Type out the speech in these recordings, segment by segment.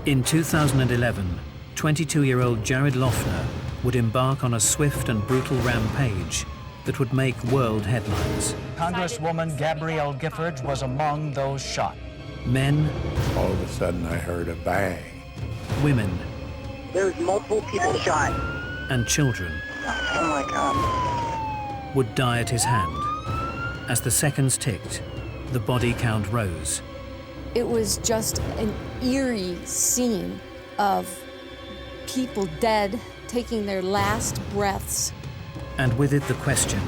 In 2011, 22-year-old Jared Loughner would embark on a swift and brutal rampage that would make world headlines. Congresswoman Gabrielle Giffords was among those shot. Men. All of a sudden I heard a bang. Women. There's multiple people shot. And children. Oh my God. Would die at his hand. As the seconds ticked, the body count rose. It was just an eerie scene of people dead, taking their last breaths. And with it the question,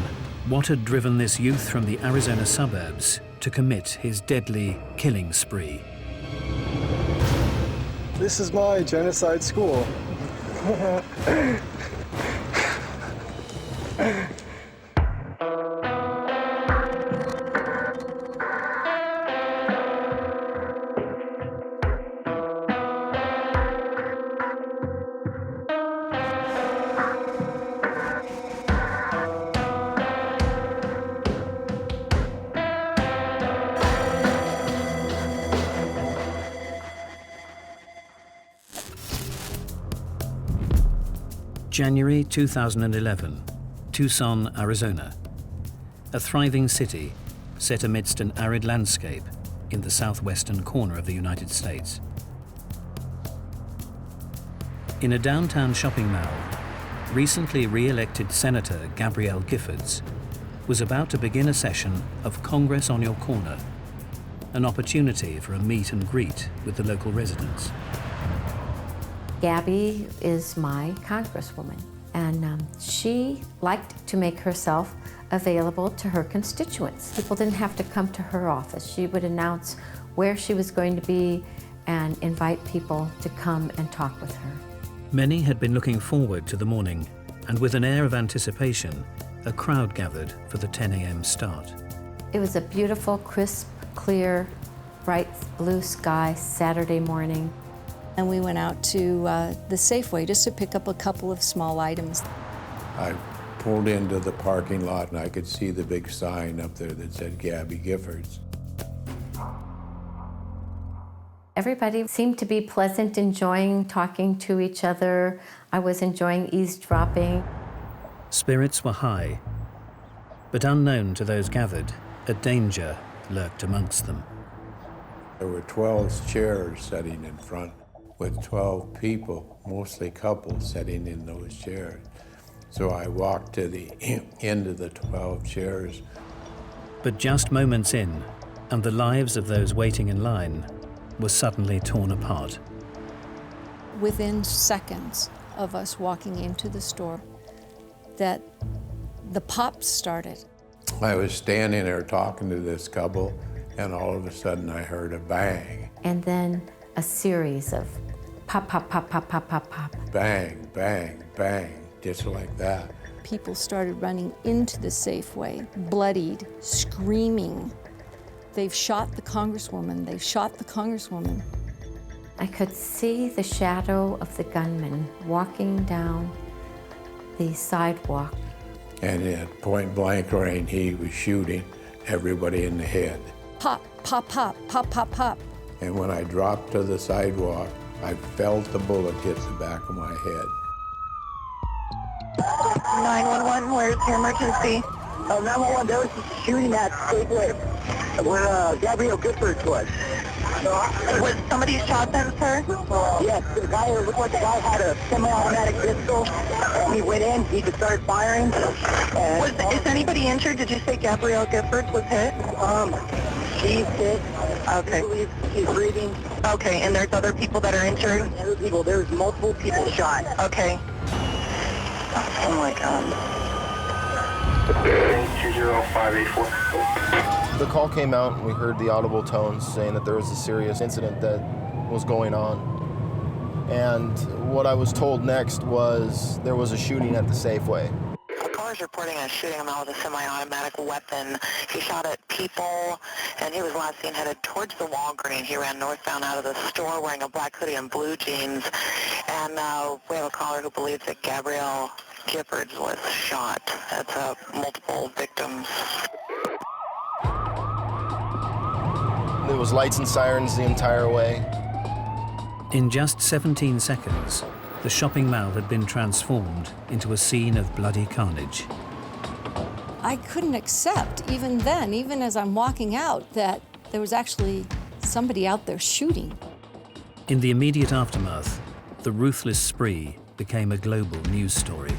what had driven this youth from the Arizona suburbs to commit his deadly killing spree? This is my genocide school. January 2011, Tucson, Arizona. A thriving city set amidst an arid landscape in the southwestern corner of the United States. In a downtown shopping mall, recently re-elected Senator Gabrielle Giffords was about to begin a session of Congress on Your Corner, an opportunity for a meet and greet with the local residents. Gabby is my congresswoman, and she liked to make herself available to her constituents. People didn't have to come to her office. She would announce where she was going to be and invite people to come and talk with her. Many had been looking forward to the morning, and with an air of anticipation, a crowd gathered for the 10 a.m. start. It was a beautiful, crisp, clear, bright blue sky Saturday morning. And we went out to the Safeway just to pick up a couple of small items. I pulled into the parking lot and I could see the big sign up there that said Gabby Giffords. Everybody seemed to be pleasant, enjoying talking to each other. I was enjoying eavesdropping. Spirits were high, but unknown to those gathered, a danger lurked amongst them. There were 12 chairs sitting in front with 12 people, mostly couples, sitting in those chairs. So I walked to the end of the 12 chairs. But just moments in, and the lives of those waiting in line were suddenly torn apart. Within seconds of us walking into the store, that the pop started. I was standing there talking to this couple, and all of a sudden I heard a bang. And then a series of pop, pop, pop, pop, pop, pop, pop. Bang, bang, bang, just like that. People started running into the Safeway, bloodied, screaming. They've shot the Congresswoman, they've shot the Congresswoman. I could see the shadow of the gunman walking down the sidewalk. And at point blank range, he was shooting everybody in the head. Pop, pop, pop, pop, pop, pop. And when I dropped to the sidewalk, I felt the bullet hit the back of my head. 911, where's your emergency? 911, there was a shooting at Safeway where Gabrielle Giffords was. Was somebody shot then, sir? Yes, the guy, it looked like the guy had a semi-automatic pistol. He went in, he just started firing. Is anybody injured? Did you say Gabrielle Giffords was hit? She's hit. Okay. I believe she's breathing. Okay, and there's other people that are injured? There's multiple people shot. Okay. Oh my God. 20584. The call came out and we heard the audible tones saying that there was a serious incident that was going on. And what I was told next was there was a shooting at the Safeway. A caller is reporting a shooting with a semi-automatic weapon. He shot at people, and he was last seen headed towards the Walgreens. He ran northbound out of the store wearing a black hoodie and blue jeans. And we have a caller who believes that Gabrielle Giffords was shot. That's multiple victims. There was lights and sirens the entire way. In just 17 seconds, the shopping mall had been transformed into a scene of bloody carnage. I couldn't accept, even then, even as I'm walking out, that there was actually somebody out there shooting. In the immediate aftermath, the ruthless spree became a global news story.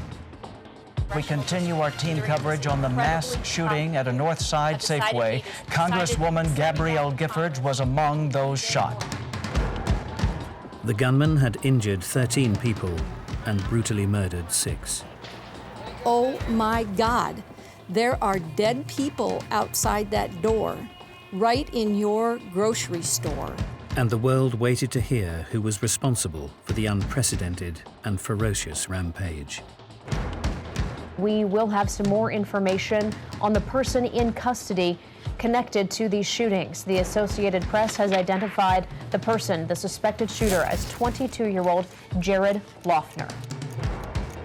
We continue our team coverage on the mass shooting at a North Side Safeway. Congresswoman Gabrielle Giffords was among those shot. The gunman had injured 13 people and brutally murdered 6. Oh my God, there are dead people outside that door, right in your grocery store. And the world waited to hear who was responsible for the unprecedented and ferocious rampage. We will have some more information on the person in custody connected to these shootings. The Associated Press has identified the person, the suspected shooter, as 22-year-old Jared Loughner.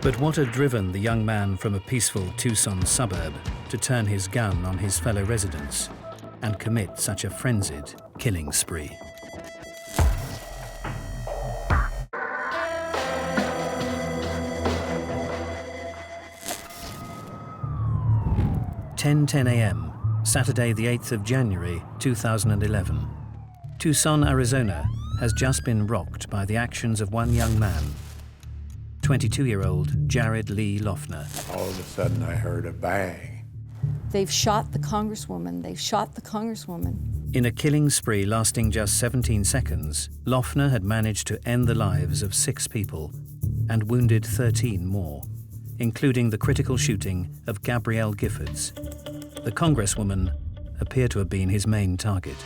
But what had driven the young man from a peaceful Tucson suburb to turn his gun on his fellow residents and commit such a frenzied killing spree? (10:10 a.m., Saturday the 8th of January 2011. Tucson, Arizona has just been rocked by the actions of one young man, 22-year-old Jared Lee Loughner. All of a sudden I heard a bang. They've shot the Congresswoman. They've shot the Congresswoman. In a killing spree lasting just 17 seconds, Loughner had managed to end the lives of 6 people and wounded 13 more, including the critical shooting of Gabrielle Giffords. The Congresswoman appeared to have been his main target.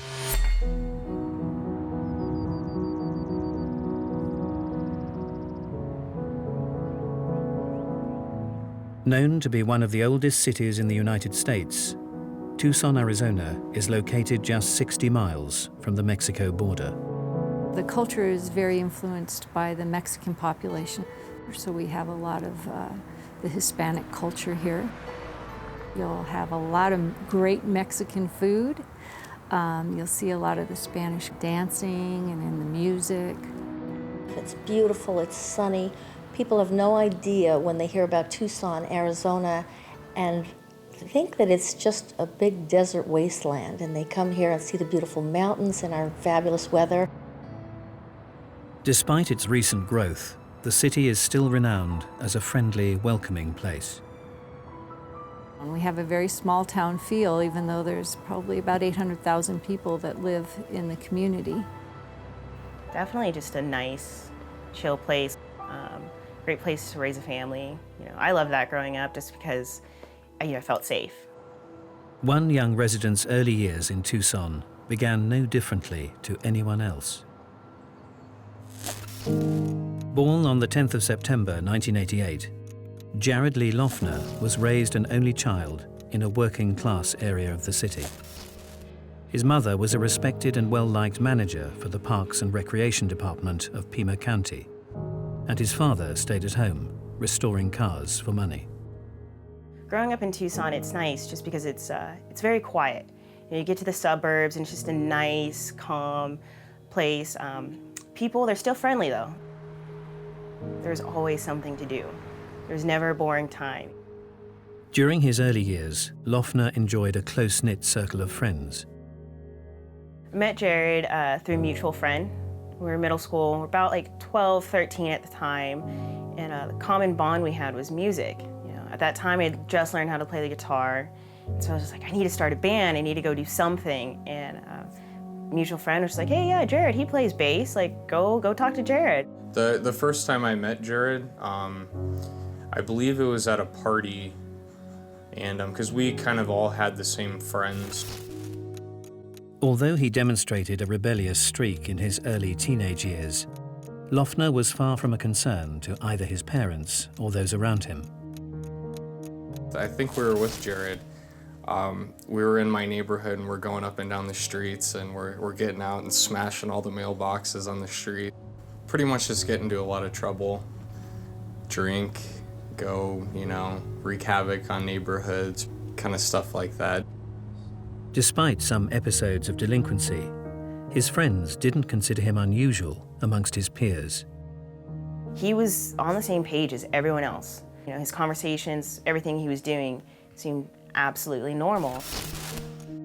Known to be one of the oldest cities in the United States, Tucson, Arizona is located just 60 miles from the Mexico border. The culture is very influenced by the Mexican population, so we have a lot of the Hispanic culture here. You'll have a lot of great Mexican food. You'll see a lot of the Spanish dancing and in the music. It's beautiful, it's sunny. People have no idea when they hear about Tucson, Arizona, and think that it's just a big desert wasteland, and they come here and see the beautiful mountains and our fabulous weather. Despite its recent growth, the city is still renowned as a friendly, welcoming place. We have a very small town feel, even though there's probably about 800,000 people that live in the community. Definitely just a nice, chill place. Great place to raise a family. I loved that growing up just because I felt safe. One young resident's early years in Tucson began no differently to anyone else. Born on the 10th of September 1988, Jared Lee Loughner was raised an only child in a working-class area of the city. His mother was a respected and well-liked manager for the Parks and Recreation Department of Pima County, and his father stayed at home, restoring cars for money. Growing up in Tucson, it's nice just because it's very quiet. You get to the suburbs and it's just a nice, calm place. People, they're still friendly though. There's always something to do. There's never a boring time. During his early years, Loughner enjoyed a close-knit circle of friends. I met Jared through a mutual friend. We were in middle school, we were about like 12, 13 at the time, and the common bond we had was music. At that time, I had just learned how to play the guitar, so I was just like, I need to start a band, I need to go do something, and a mutual friend was just like, hey, yeah, Jared, he plays bass, like, go talk to Jared. The first time I met Jared, I believe it was at a party, and because we kind of all had the same friends. Although he demonstrated a rebellious streak in his early teenage years, Loughner was far from a concern to either his parents or those around him. I think we were with Jared. We were in my neighborhood and we're going up and down the streets and we're getting out and smashing all the mailboxes on the street. Pretty much just get into a lot of trouble, drink, go, wreak havoc on neighborhoods, kind of stuff like that. Despite some episodes of delinquency, His friends didn't consider him unusual amongst his peers. He was on the same page as everyone else. You know, his conversations, everything he was doing seemed absolutely normal.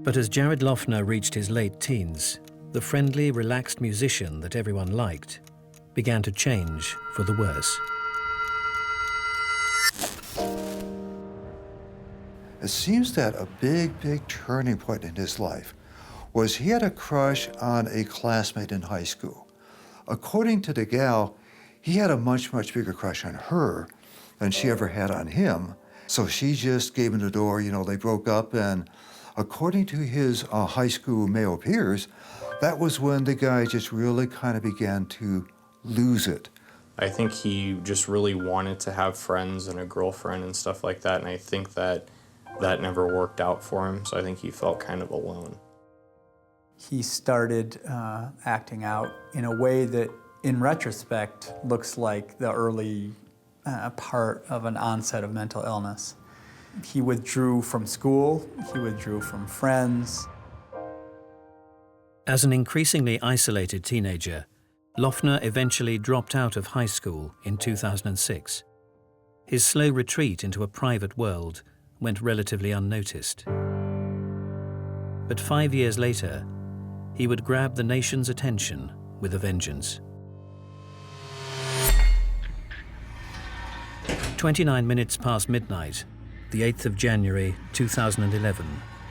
But as Jared Loughner reached his late teens, the friendly, relaxed musician that everyone liked began to change for the worse. It seems that a big turning point in his life was he had a crush on a classmate in high school. According to the gal, he had a much bigger crush on her than she ever had on him. So she just gave him the door, you know, they broke up, and according to his high school male peers, that was when the guy just really kind of began to lose it. I think he just really wanted to have friends and a girlfriend and stuff like that, and I think that never worked out for him, so I think he felt kind of alone. He started acting out in a way that, in retrospect, looks like the early part of an onset of mental illness. He withdrew from school, he withdrew from friends. As an increasingly isolated teenager, Loughner eventually dropped out of high school in 2006. His slow retreat into a private world went relatively unnoticed. But 5 years later, he would grab the nation's attention with a vengeance. 29 minutes past midnight, the 8th of January 2011,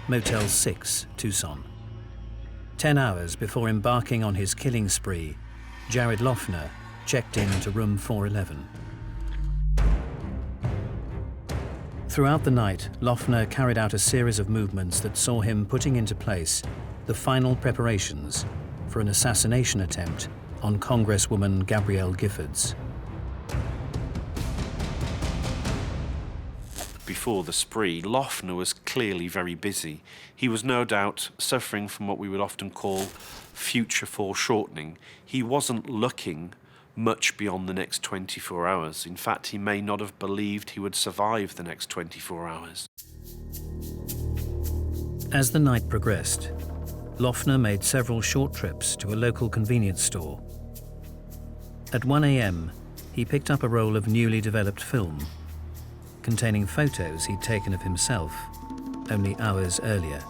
Motel 6, Tucson. 10 hours before embarking on his killing spree, Jared Loughner checked into room 411. Throughout the night, Loughner carried out a series of movements that saw him putting into place the final preparations for an assassination attempt on Congresswoman Gabrielle Giffords. Before the spree, Loughner was clearly very busy. He was no doubt suffering from what we would often call future foreshortening. He wasn't looking much beyond the next 24 hours. In fact, he may not have believed he would survive the next 24 hours. As the night progressed, Loughner made several short trips to a local convenience store. At 1 a.m., he picked up a roll of newly developed film containing photos he'd taken of himself only hours earlier.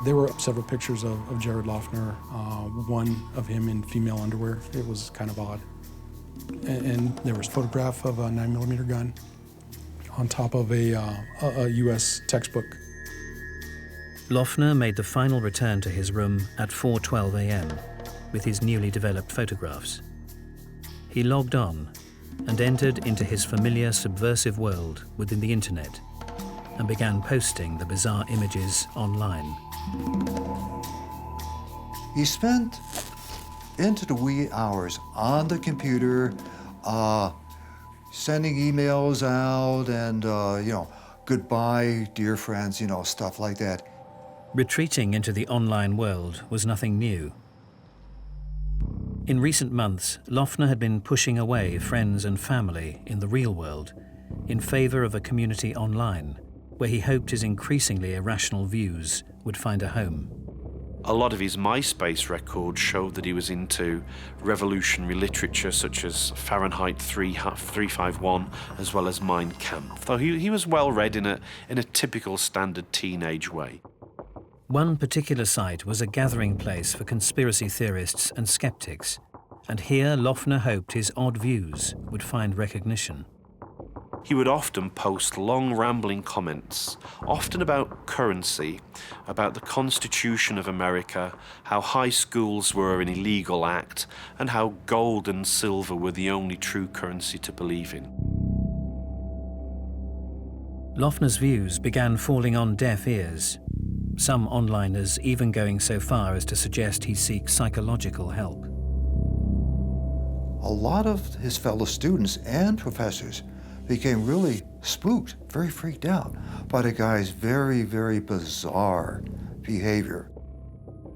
There were several pictures of Jared Loughner, one of him in female underwear. It was kind of odd. And there was a photograph of a 9mm gun on top of a U.S. textbook. Loughner made the final return to his room at 4:12 a.m. with his newly developed photographs. He logged on and entered into his familiar subversive world within the internet and began posting the bizarre images online. He spent into the wee hours on the computer, sending emails out and, goodbye, dear friends, stuff like that. Retreating into the online world was nothing new. In recent months, Loughner had been pushing away friends and family in the real world in favor of a community online, where he hoped his increasingly irrational views would find a home. A lot of his MySpace records showed that he was into revolutionary literature such as Fahrenheit 351 as well as Mein Kampf, though he was well read in a typical standard teenage way. One particular site was a gathering place for conspiracy theorists and skeptics, and here Loughner hoped his odd views would find recognition. He would often post long rambling comments, often about currency, about the Constitution of America, how high schools were an illegal act, and how gold and silver were the only true currency to believe in. Loughner's views began falling on deaf ears, some onliners even going so far as to suggest he seek psychological help. A lot of his fellow students and professors became really spooked, very freaked out by the guy's very, very bizarre behavior.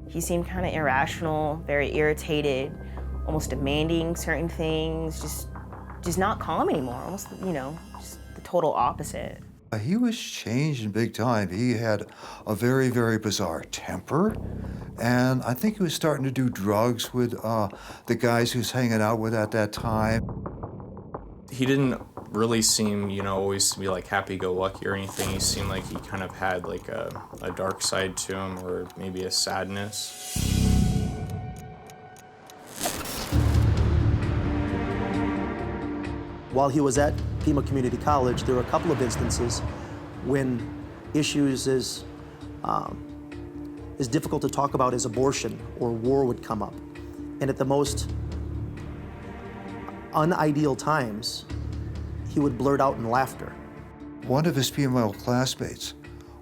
He seemed kind of irrational, very irritated, almost demanding certain things, just not calm anymore, almost, just the total opposite. He was changing big time. He had a very, very bizarre temper, and I think he was starting to do drugs with the guys he was hanging out with at that time. He didn't really seem, always to be like happy-go-lucky or anything. He seemed like he kind of had like a dark side to him, or maybe a sadness. While he was at Pima Community College, there were a couple of instances when issues as difficult to talk about as abortion or war would come up. And at the most unideal times, he would blurt out in laughter. One of his female classmates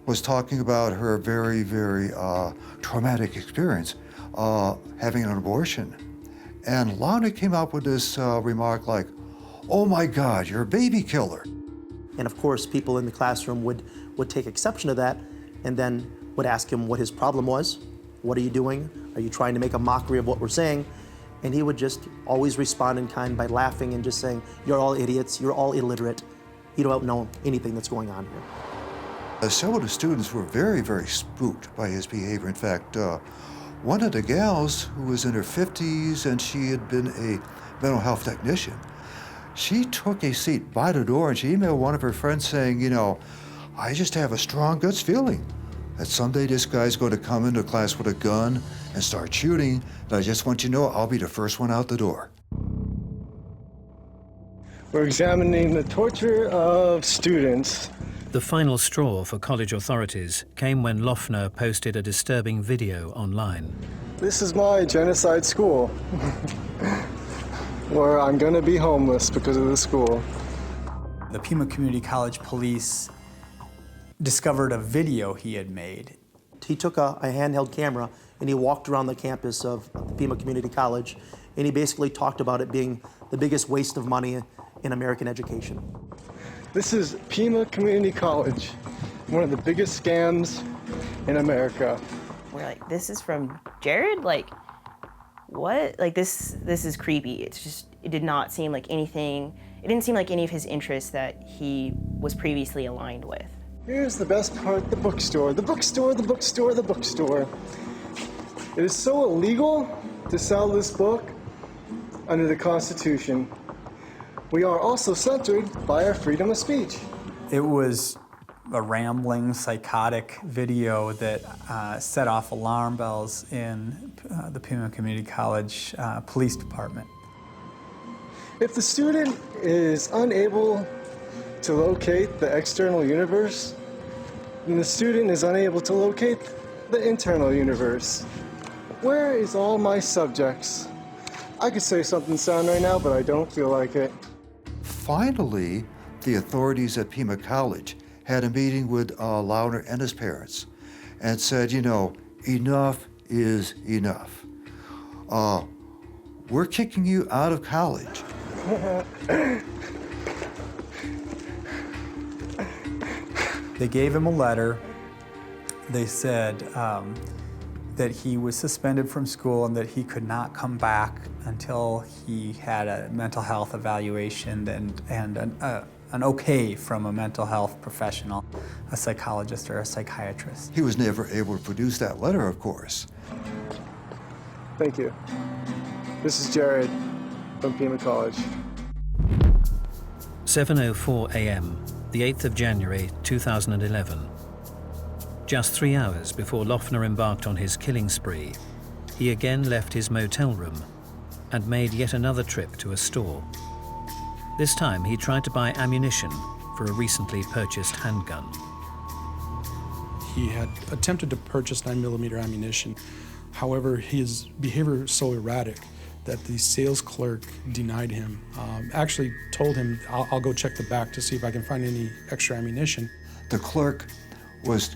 was talking about her very, very traumatic experience having an abortion. And Loughner came up with this remark like, "Oh my God, you're a baby killer." And of course, people in the classroom would take exception to that and then would ask him what his problem was. What are you doing? Are you trying to make a mockery of what we're saying? And he would just always respond in kind by laughing and just saying, "You're all idiots, you're all illiterate. You don't know anything that's going on here." Several of the students were very, very spooked by his behavior. In fact, one of the gals who was in her 50s and she had been a mental health technician, she took a seat by the door and she emailed one of her friends saying, "I just have a strong guts feeling that someday this guy's going to come into class with a gun and start shooting, and I just want you to know I'll be the first one out the door." We're examining the torture of students. The final straw for college authorities came when Loughner posted a disturbing video online. This is my genocide school, where I'm going to be homeless because of the school. The Pima Community College police discovered a video he had made. He took a handheld camera and he walked around the campus of Pima Community College, and he basically talked about it being the biggest waste of money in American education. This is Pima Community College, one of the biggest scams in America. We're like, this is from Jared? Like, what? Like, this is creepy. It's just, it did not seem like anything, it didn't seem like any of his interests that he was previously aligned with. Here's the best part, the bookstore. The bookstore, the bookstore, the bookstore. It is so illegal to sell this book under the Constitution. We are also censored by our freedom of speech. It was a rambling, psychotic video that set off alarm bells in the Pima Community College Police Department. If the student is unable to locate the external universe, then the student is unable to locate the internal universe. Where is all my subjects? I could say something sound right now, but I don't feel like it. Finally, the authorities at Pima College had a meeting with Loughner and his parents and said, enough is enough. We're kicking you out of college. They gave him a letter. They said that he was suspended from school and that he could not come back until he had a mental health evaluation and an okay from a mental health professional, a psychologist or a psychiatrist. He was never able to produce that letter, of course. Thank you. This is Jared from Pima College. 7:04 a.m., the 8th of January, 2011. Just 3 hours before Loughner embarked on his killing spree, he again left his motel room and made yet another trip to a store. This time he tried to buy ammunition for a recently purchased handgun. He had attempted to purchase 9mm ammunition. However, his behavior was so erratic that the sales clerk denied him. Actually told him, I'll go check the back to see if I can find any extra ammunition. The clerk was,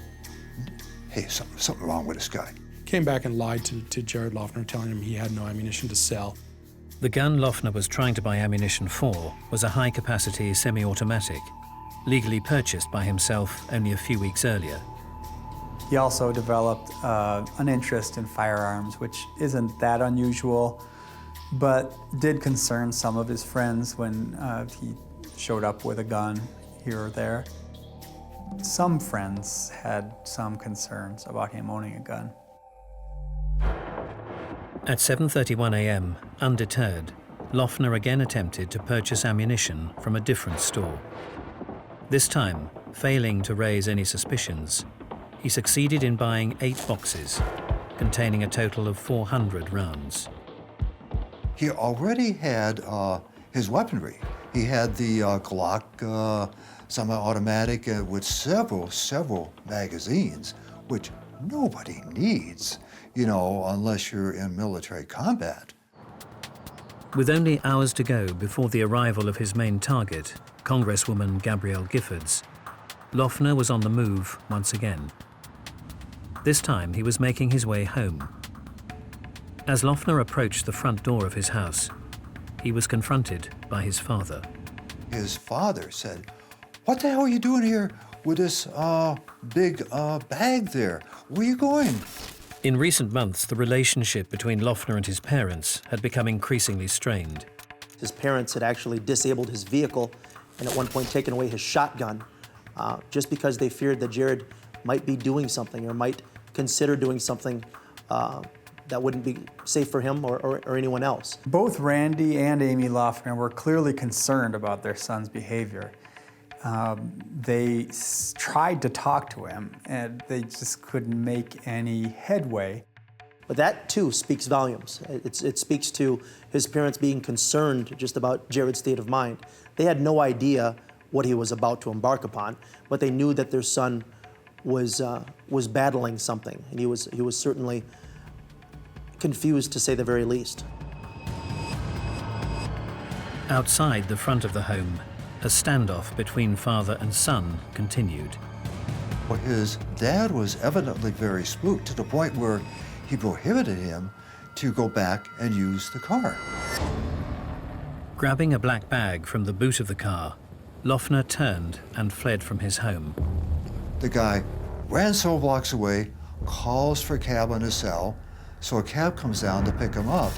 hey, something wrong with this guy. Came back and lied to Jared Loughner, telling him he had no ammunition to sell. The gun Loughner was trying to buy ammunition for was a high-capacity semi-automatic, legally purchased by himself only a few weeks earlier. He also developed an interest in firearms, which isn't that unusual, but did concern some of his friends when he showed up with a gun here or there. Some friends had some concerns about him owning a gun. At 7:31 a.m., undeterred, Loughner again attempted to purchase ammunition from a different store. This time, failing to raise any suspicions, he succeeded in buying 8 boxes containing a total of 400 rounds. He already had his weaponry. He had the Glock semi-automatic with several magazines, which nobody needs, you know, unless you're in military combat. With only hours to go before the arrival of his main target, Congresswoman Gabrielle Giffords, Loughner was on the move once again. This time he was making his way home. As Loughner approached the front door of his house, he was confronted by his father. His father said, "What the hell are you doing here with this big bag there? Where are you going?" In recent months, the relationship between Loughner and his parents had become increasingly strained. His parents had actually disabled his vehicle and at one point taken away his shotgun just because they feared that Jared might be doing something or might consider doing something that wouldn't be safe for him or anyone else. Both Randy and Amy Loughner were clearly concerned about their son's behavior. They tried to talk to him, and they just couldn't make any headway. But that, too, speaks volumes. It speaks to his parents being concerned just about Jared's state of mind. They had no idea what he was about to embark upon, but they knew that their son was battling something, and he was certainly confused, to say the very least. Outside the front of the home, a standoff between father and son continued. Well, his dad was evidently very spooked to the point where he prohibited him to go back and use the car. Grabbing a black bag from the boot of the car, Loughner turned and fled from his home. The guy ran several blocks away, calls for a cab on his cell, so a cab comes down to pick him up.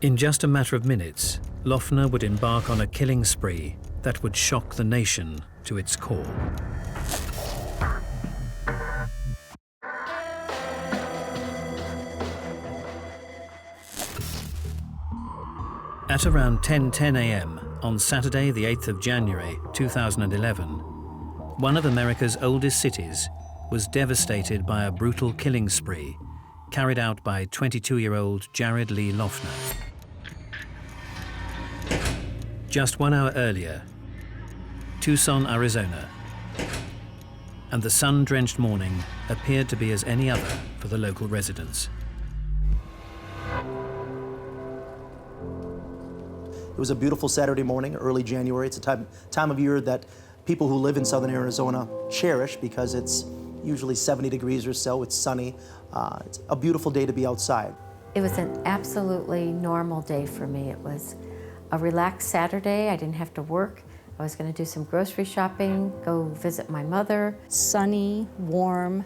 In just a matter of minutes, Loughner would embark on a killing spree that would shock the nation to its core. At around 10:10 a.m. on Saturday, the 8th of January, 2011, one of America's oldest cities was devastated by a brutal killing spree carried out by 22-year-old Jared Lee Loughner. Just 1 hour earlier, Tucson, Arizona, and the sun-drenched morning appeared to be as any other for the local residents. It was a beautiful Saturday morning, early January. It's a time of year that people who live in southern Arizona cherish because it's usually 70 degrees or so. It's sunny. It's a beautiful day to be outside. It was an absolutely normal day for me. It was a relaxed Saturday. I didn't have to work. I was going to do some grocery shopping, go visit my mother. Sunny, warm,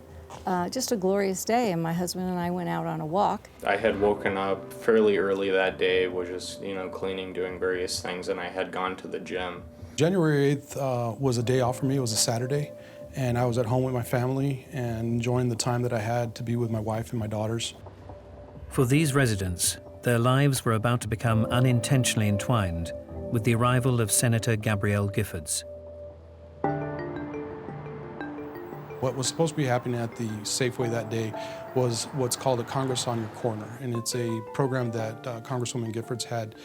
just a glorious day, and my husband and I went out on a walk. I had woken up fairly early that day, was just, cleaning, doing various things, and I had gone to the gym. January 8th was a day off for me. It was a Saturday, and I was at home with my family and enjoying the time that I had to be with my wife and my daughters. For these residents, their lives were about to become unintentionally entwined with the arrival of Senator Gabrielle Giffords. What was supposed to be happening at the Safeway that day was what's called a Congress on Your Corner, and it's a program that Congresswoman Giffords had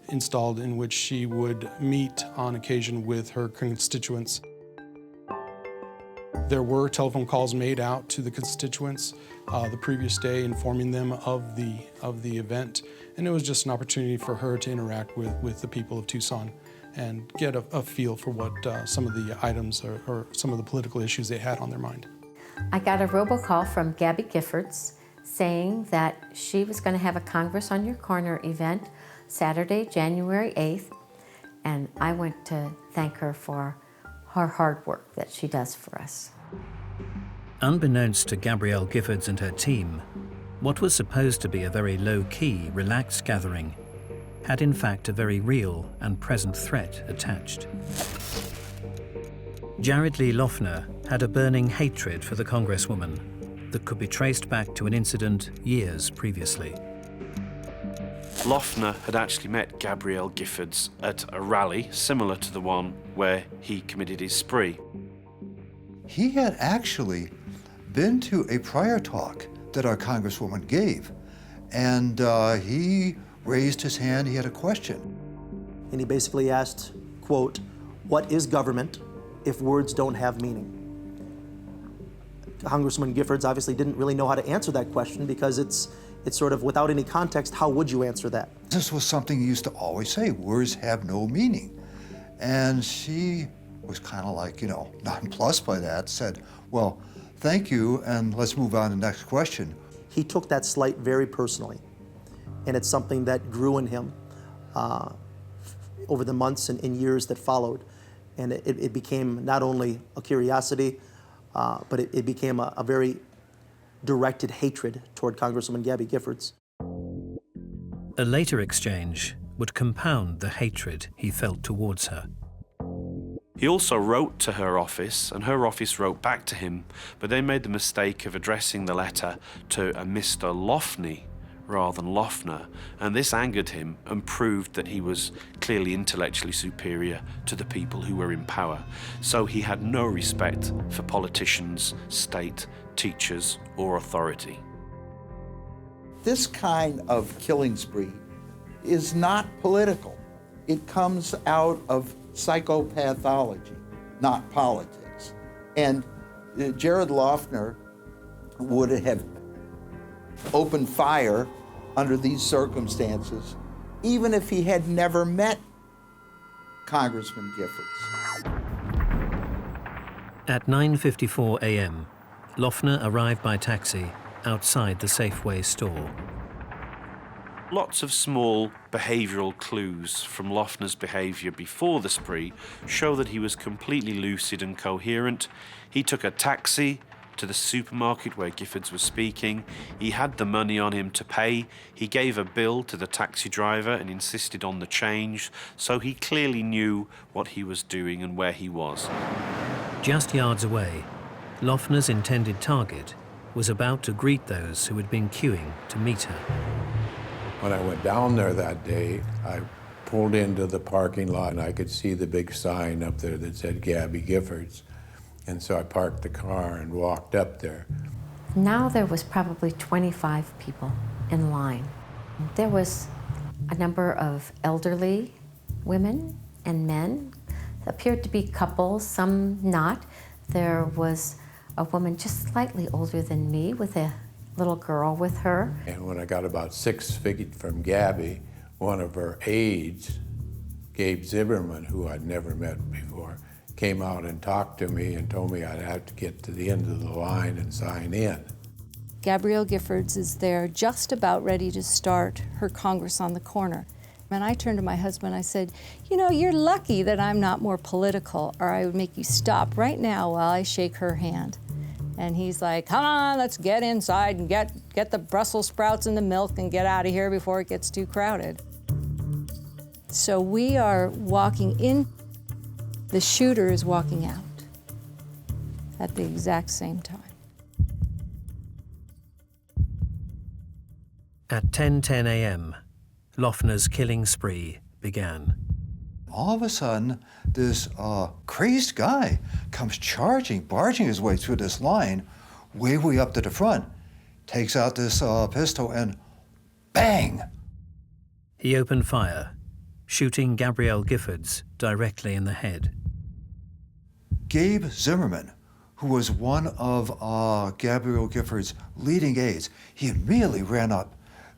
installed in which she would meet on occasion with her constituents. There were telephone calls made out to the constituents the previous day, informing them of the event, and it was just an opportunity for her to interact with the people of Tucson and get a feel for what some of the items or some of the political issues they had on their mind. I got a robocall from Gabby Giffords saying that she was going to have a Congress on Your Corner event Saturday, January 8th, and I went to thank her for her hard work that she does for us. Unbeknownst to Gabrielle Giffords and her team, what was supposed to be a very low-key, relaxed gathering had in fact a very real and present threat attached. Jared Lee Loughner had a burning hatred for the Congresswoman that could be traced back to an incident years previously. Loughner had actually met Gabrielle Giffords at a rally similar to the one where he committed his spree. He had actually been to a prior talk that our Congresswoman gave, and he raised his hand, he had a question. And he basically asked, quote, "What is government if words don't have meaning?" Congresswoman Giffords obviously didn't really know how to answer that question because it's sort of without any context, how would you answer that? This was something he used to always say, words have no meaning. And she was kind of like, nonplussed by that, said, well, thank you, and let's move on to the next question. He took that slight very personally, and it's something that grew in him over the months and years that followed. And it became not only a curiosity, but it became a very directed hatred toward Congresswoman Gabby Giffords. A later exchange would compound the hatred he felt towards her. He also wrote to her office, and her office wrote back to him, but they made the mistake of addressing the letter to a Mr. Loughner rather than Loughner, and this angered him and proved that he was clearly intellectually superior to the people who were in power. So he had no respect for politicians, state, teachers, or authority. This kind of killing spree is not political. It comes out of psychopathology, not politics. And Jared Loughner would have opened fire under these circumstances, even if he had never met Congressman Giffords. At 9:54 a.m., Loughner arrived by taxi outside the Safeway store. Lots of small behavioural clues from Loughner's behaviour before the spree show that he was completely lucid and coherent. He took a taxi to the supermarket where Giffords was speaking. He had the money on him to pay. He gave a bill to the taxi driver and insisted on the change, so he clearly knew what he was doing and where he was. Just yards away, Loughner's intended target was about to greet those who had been queuing to meet her. When I went down there that day, I pulled into the parking lot and I could see the big sign up there that said Gabby Giffords. And so I parked the car and walked up there. Now there was probably 25 people in line. There was a number of elderly women and men. Appeared to be couples, some not. There was a woman just slightly older than me with a little girl with her. And when I got about 6 feet from Gabby, one of her aides, Gabe Zimmerman, who I'd never met before, came out and talked to me and told me I'd have to get to the end of the line and sign in. Gabrielle Giffords is there just about ready to start her Congress on the corner. And I turned to my husband, I said, you're lucky that I'm not more political, or I would make you stop right now while I shake her hand. And he's like, come on, let's get inside and get the Brussels sprouts and the milk and get out of here before it gets too crowded. So we are walking in. The shooter is walking out at the exact same time. At 10:10 a.m., Loughner's killing spree began. All of a sudden, this crazed guy comes barging his way through this line, way up to the front, takes out this pistol and bang! He opened fire, shooting Gabrielle Giffords directly in the head. Gabe Zimmerman, who was one of Gabrielle Giffords' leading aides, he immediately ran up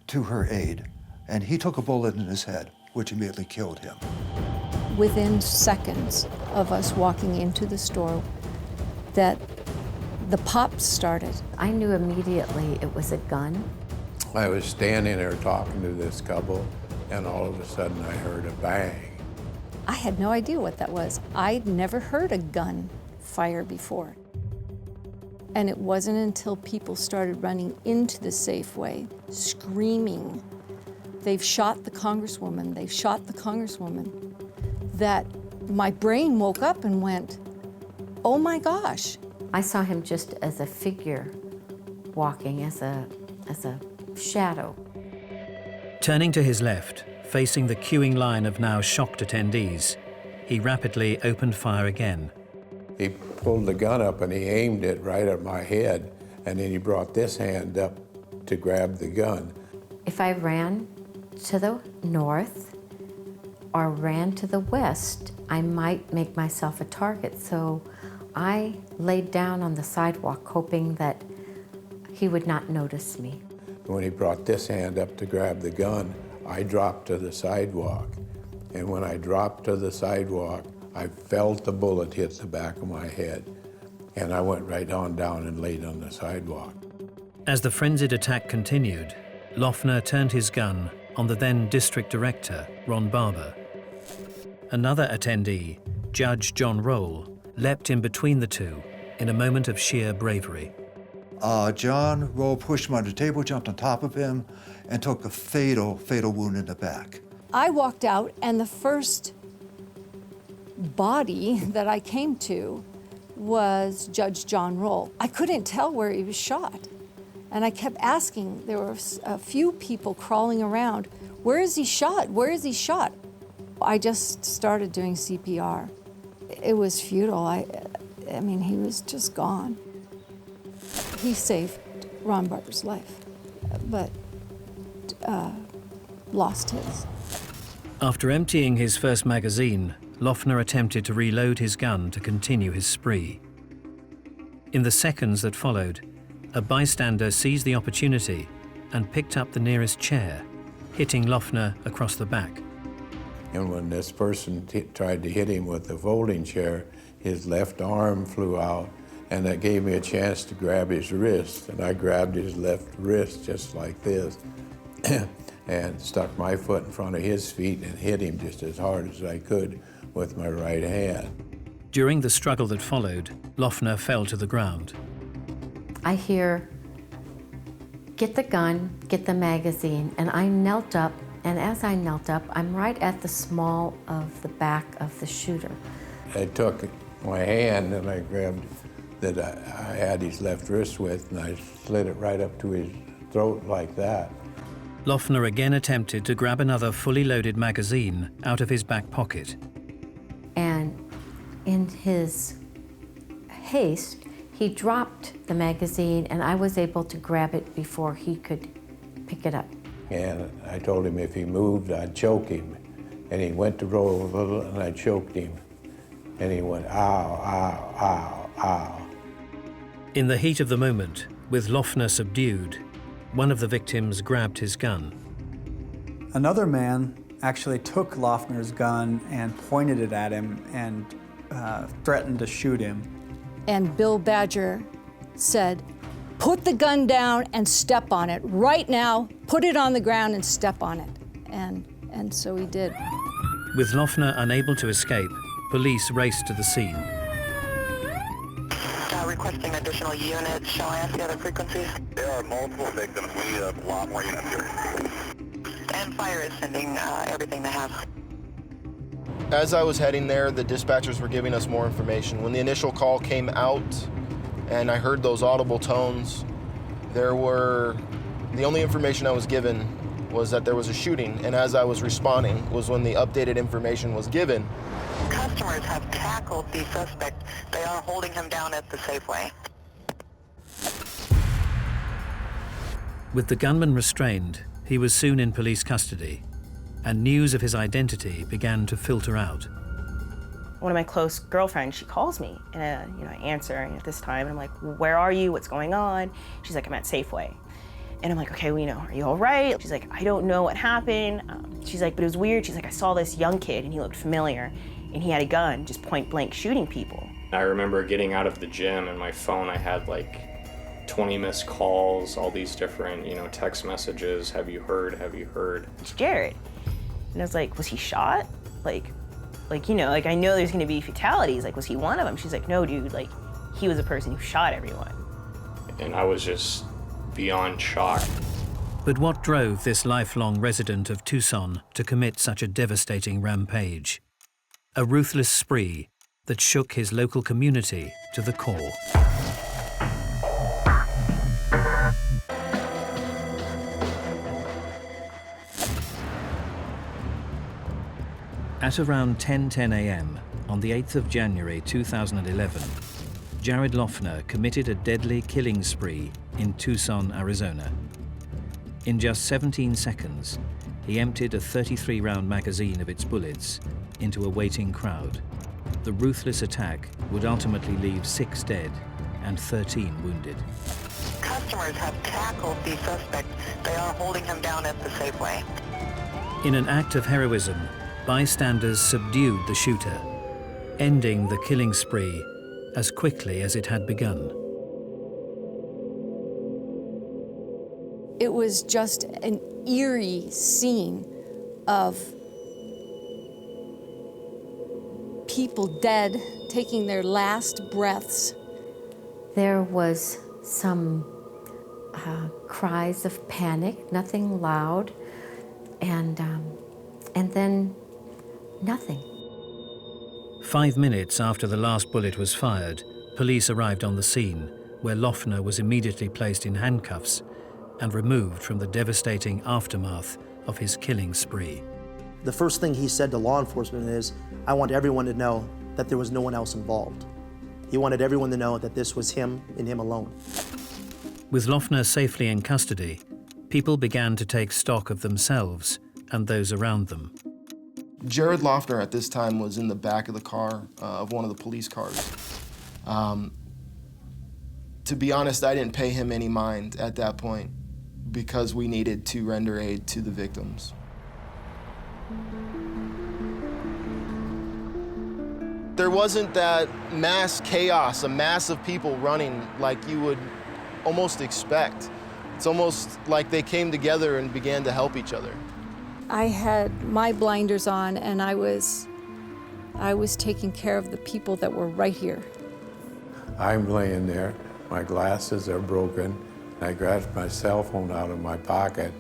to her aide, and he took a bullet in his head, which immediately killed him. Within seconds of us walking into the store, that the pops started. I knew immediately it was a gun. I was standing there talking to this couple, and all of a sudden I heard a bang. I had no idea what that was. I'd never heard a gun fire before. And it wasn't until people started running into the Safeway, screaming, they've shot the Congresswoman, they've shot the Congresswoman, that my brain woke up and went, oh my gosh. I saw him just as a figure walking, as a shadow. Turning to his left, facing the queuing line of now shocked attendees, he rapidly opened fire again. He pulled the gun up and he aimed it right at my head, and then he brought this hand up to grab the gun. If I ran to the north or ran to the west, I might make myself a target. So I laid down on the sidewalk, hoping that he would not notice me. When he brought this hand up to grab the gun, I dropped to the sidewalk. And when I dropped to the sidewalk, I felt the bullet hit the back of my head. And I went right on down and laid on the sidewalk. As the frenzied attack continued, Loughner turned his gun on the then district director, Ron Barber. Another attendee, Judge John Roll, leapt in between the two in a moment of sheer bravery. John Roll pushed him under the table, jumped on top of him, and took a fatal wound in the back. I walked out, and the first body that I came to was Judge John Roll. I couldn't tell where he was shot. And I kept asking, there were a few people crawling around, where is he shot? Where is he shot? I just started doing CPR. It was futile. I mean, he was just gone. He saved Ron Barber's life, but lost his. After emptying his first magazine, Loughner attempted to reload his gun to continue his spree. In the seconds that followed, a bystander seized the opportunity and picked up the nearest chair, hitting Loughner across the back. And when this person tried to hit him with the folding chair, his left arm flew out, and that gave me a chance to grab his wrist. And I grabbed his left wrist just like this and stuck my foot in front of his feet and hit him just as hard as I could with my right hand. During the struggle that followed, Loughner fell to the ground. I hear, get the gun, get the magazine, and I knelt up, and as I knelt up, I'm right at the small of the back of the shooter. I took my hand and I grabbed that I had his left wrist with, and I slid it right up to his throat like that. Loughner again attempted to grab another fully loaded magazine out of his back pocket. And in his haste, he dropped the magazine, and I was able to grab it before he could pick it up. And I told him if he moved, I'd choke him. And he went to roll a little, and I choked him. And he went, ow, ow, ow, ow. In the heat of the moment, with Loughner subdued, one of the victims grabbed his gun. Another man actually took Loughner's gun and pointed it at him and threatened to shoot him. And Bill Badger said, put the gun down and step on it. Right now, put it on the ground and step on it. And so he did. With Loughner unable to escape, police raced to the scene. Requesting additional units. Shall I ask the other frequencies? There are multiple victims. We need a lot more units here. And fire is sending everything they have. As I was heading there, the dispatchers were giving us more information. When the initial call came out and I heard those audible tones, the only information I was given was that there was a shooting, and as I was responding was when the updated information was given. Customers have tackled the suspect. They are holding him down at the Safeway. With the gunman restrained, he was soon in police custody, and news of his identity began to filter out. One of my close girlfriends, she calls me, and I answer at this time, and I'm like, where are you? What's going on? She's like, I'm at Safeway. And I'm like, okay, well, are you all right? She's like, I don't know what happened. She's like, but it was weird. She's like, I saw this young kid, and he looked familiar, and he had a gun, just point blank shooting people. I remember getting out of the gym, and my phone, I had like 20 missed calls, all these different, text messages. Have you heard? Have you heard? It's Jared. And I was like, was he shot? I know there's gonna be fatalities. Like, was he one of them? She's like, no, dude, he was the person who shot everyone. And I was just beyond shocked. But what drove this lifelong resident of Tucson to commit such a devastating rampage? A ruthless spree that shook his local community to the core. At around 10:10 a.m. on the 8th of January 2011, Jared Loughner committed a deadly killing spree in Tucson, Arizona. In just 17 seconds, he emptied a 33-round magazine of its bullets into a waiting crowd. The ruthless attack would ultimately leave 6 dead and 13 wounded. Customers have tackled the suspect. They are holding him down at the Safeway. In an act of heroism, bystanders subdued the shooter, ending the killing spree as quickly as it had begun. It was just an eerie scene of people dead, taking their last breaths. There was some cries of panic, nothing loud, and then nothing. 5 minutes after the last bullet was fired, police arrived on the scene, where Loughner was immediately placed in handcuffs and removed from the devastating aftermath of his killing spree. The first thing he said to law enforcement is, I want everyone to know that there was no one else involved. He wanted everyone to know that this was him and him alone. With Loughner safely in custody, people began to take stock of themselves and those around them. Jared Loughner at this time was in the back of the car, of one of the police cars. To be honest, I didn't pay him any mind at that point because we needed to render aid to the victims. There wasn't that mass chaos, a mass of people running like you would almost expect. It's almost like they came together and began to help each other. I had my blinders on, and I was taking care of the people that were right here. I'm laying there, my glasses are broken. I grabbed my cell phone out of my pocket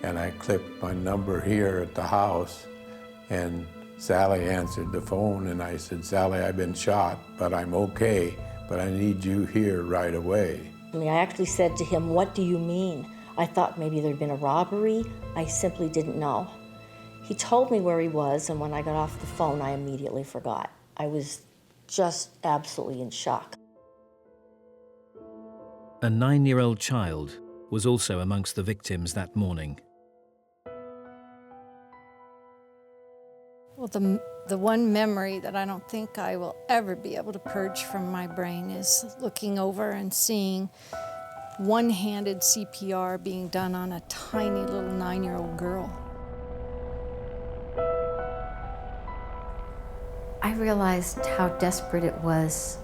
and I clipped my number here at the house, and Sally answered the phone and I said, Sally, I've been shot, but I'm okay, but I need you here right away. I actually said to him, what do you mean? I thought maybe there'd been a robbery. I simply didn't know. He told me where he was, and when I got off the phone, I immediately forgot. I was just absolutely in shock. A 9-year-old child was also amongst the victims that morning. Well, the one memory that I don't think I will ever be able to purge from my brain is looking over and seeing one-handed CPR being done on a tiny little 9-year-old girl. I realized how desperate it was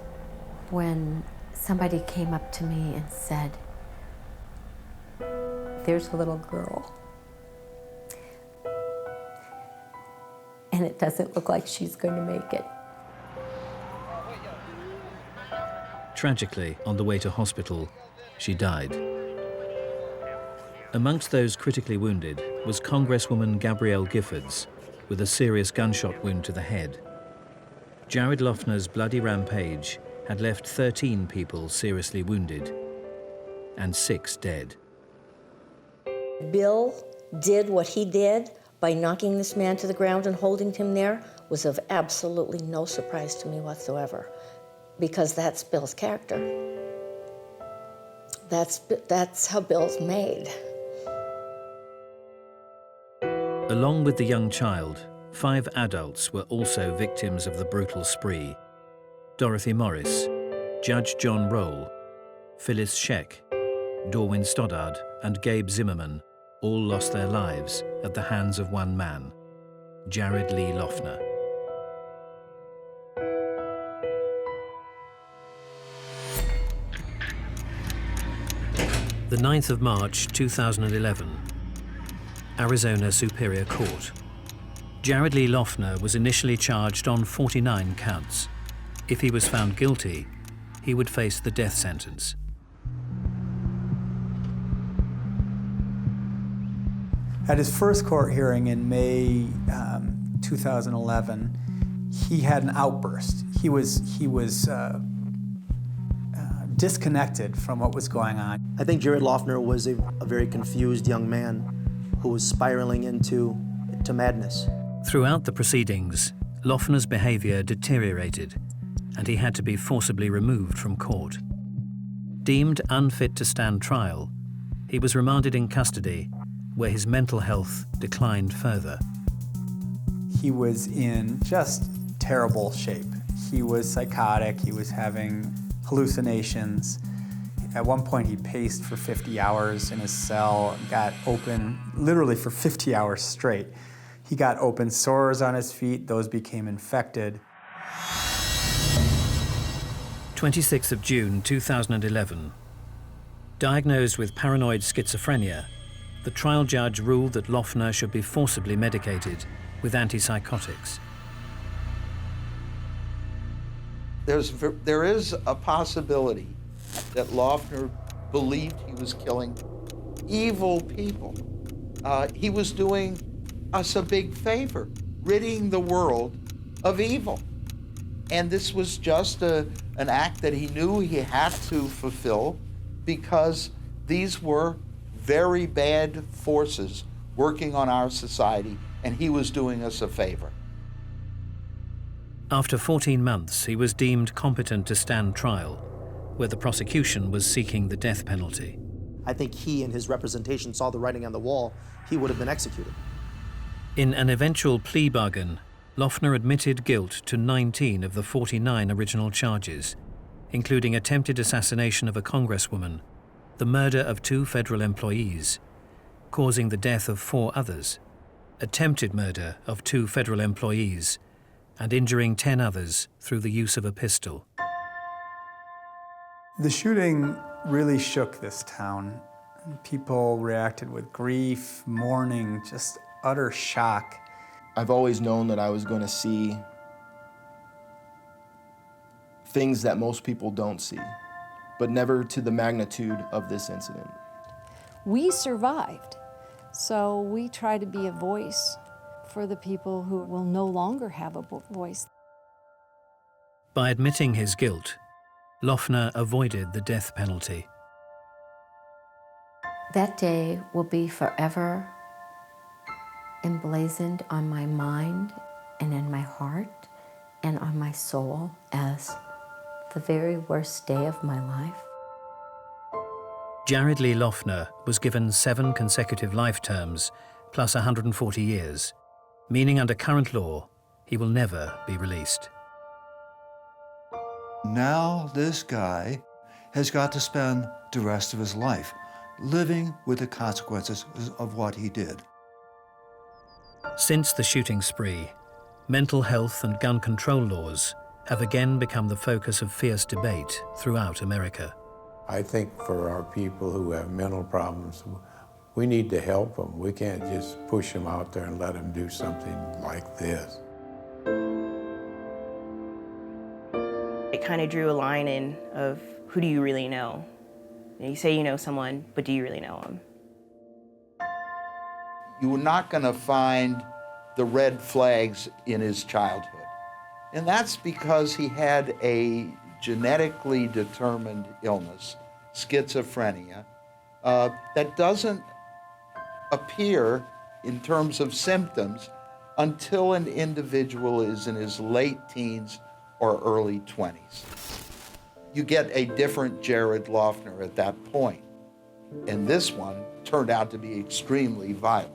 when somebody came up to me and said, there's a little girl, and it doesn't look like she's going to make it. Tragically, on the way to hospital, she died. Amongst those critically wounded was Congresswoman Gabrielle Giffords, with a serious gunshot wound to the head. Jared Loughner's bloody rampage had left 13 people seriously wounded and 6 dead. Bill did what he did by knocking this man to the ground and holding him there was of absolutely no surprise to me whatsoever, because that's Bill's character. That's how Bill's made. Along with the young child, 5 adults were also victims of the brutal spree. Dorothy Morris, Judge John Roll, Phyllis Scheck, Dorwin Stoddard, and Gabe Zimmerman all lost their lives at the hands of one man, Jared Lee Loughner. The 9th of March 2011, Arizona Superior Court. Jared Lee Loughner was initially charged on 49 counts. If he was found guilty, he would face the death sentence. At his first court hearing in May 2011, he had an outburst. He was disconnected from what was going on. I think Jared Loughner was a very confused young man who was spiraling into madness. Throughout the proceedings, Loughner's behavior deteriorated, and he had to be forcibly removed from court. Deemed unfit to stand trial, he was remanded in custody, where his mental health declined further. He was in just terrible shape. He was psychotic, he was having hallucinations. At one point he paced for 50 hours in his cell, got open literally for 50 hours straight. He got open sores on his feet, those became infected. 26th of June 2011. Diagnosed with paranoid schizophrenia, the trial judge ruled that Loughner should be forcibly medicated with antipsychotics. There is a possibility that Loughner believed he was killing evil people. He was doing us a big favor, ridding the world of evil. And this was just an act that he knew he had to fulfill because these were very bad forces working on our society, and he was doing us a favor. After 14 months, he was deemed competent to stand trial, where the prosecution was seeking the death penalty. I think he and his representation saw the writing on the wall. He would have been executed. In an eventual plea bargain, Loughner admitted guilt to 19 of the 49 original charges, including attempted assassination of a Congresswoman, the murder of 2 federal employees, causing the death of 4 others, attempted murder of 2 federal employees, and injuring 10 others through the use of a pistol. The shooting really shook this town. People reacted with grief, mourning, just utter shock. I've always known that I was going to see things that most people don't see, but never to the magnitude of this incident. We survived, so we try to be a voice for the people who will no longer have a voice. By admitting his guilt, Loughner avoided the death penalty. That day will be forever emblazoned on my mind and in my heart and on my soul as the very worst day of my life. Jared Lee Loughner was given 7 consecutive life terms plus 140 years, meaning under current law, he will never be released. Now this guy has got to spend the rest of his life living with the consequences of what he did. Since the shooting spree, mental health and gun control laws have again become the focus of fierce debate throughout America. I think for our people who have mental problems, we need to help them. We can't just push them out there and let them do something like this. It kind of drew a line in of who do you really know? You say you know someone, but do you really know them? You were not going to find the red flags in his childhood. And that's because he had a genetically determined illness, schizophrenia, that doesn't appear in terms of symptoms until an individual is in his late teens or early 20s. You get a different Jared Loughner at that point. And this one turned out to be extremely violent.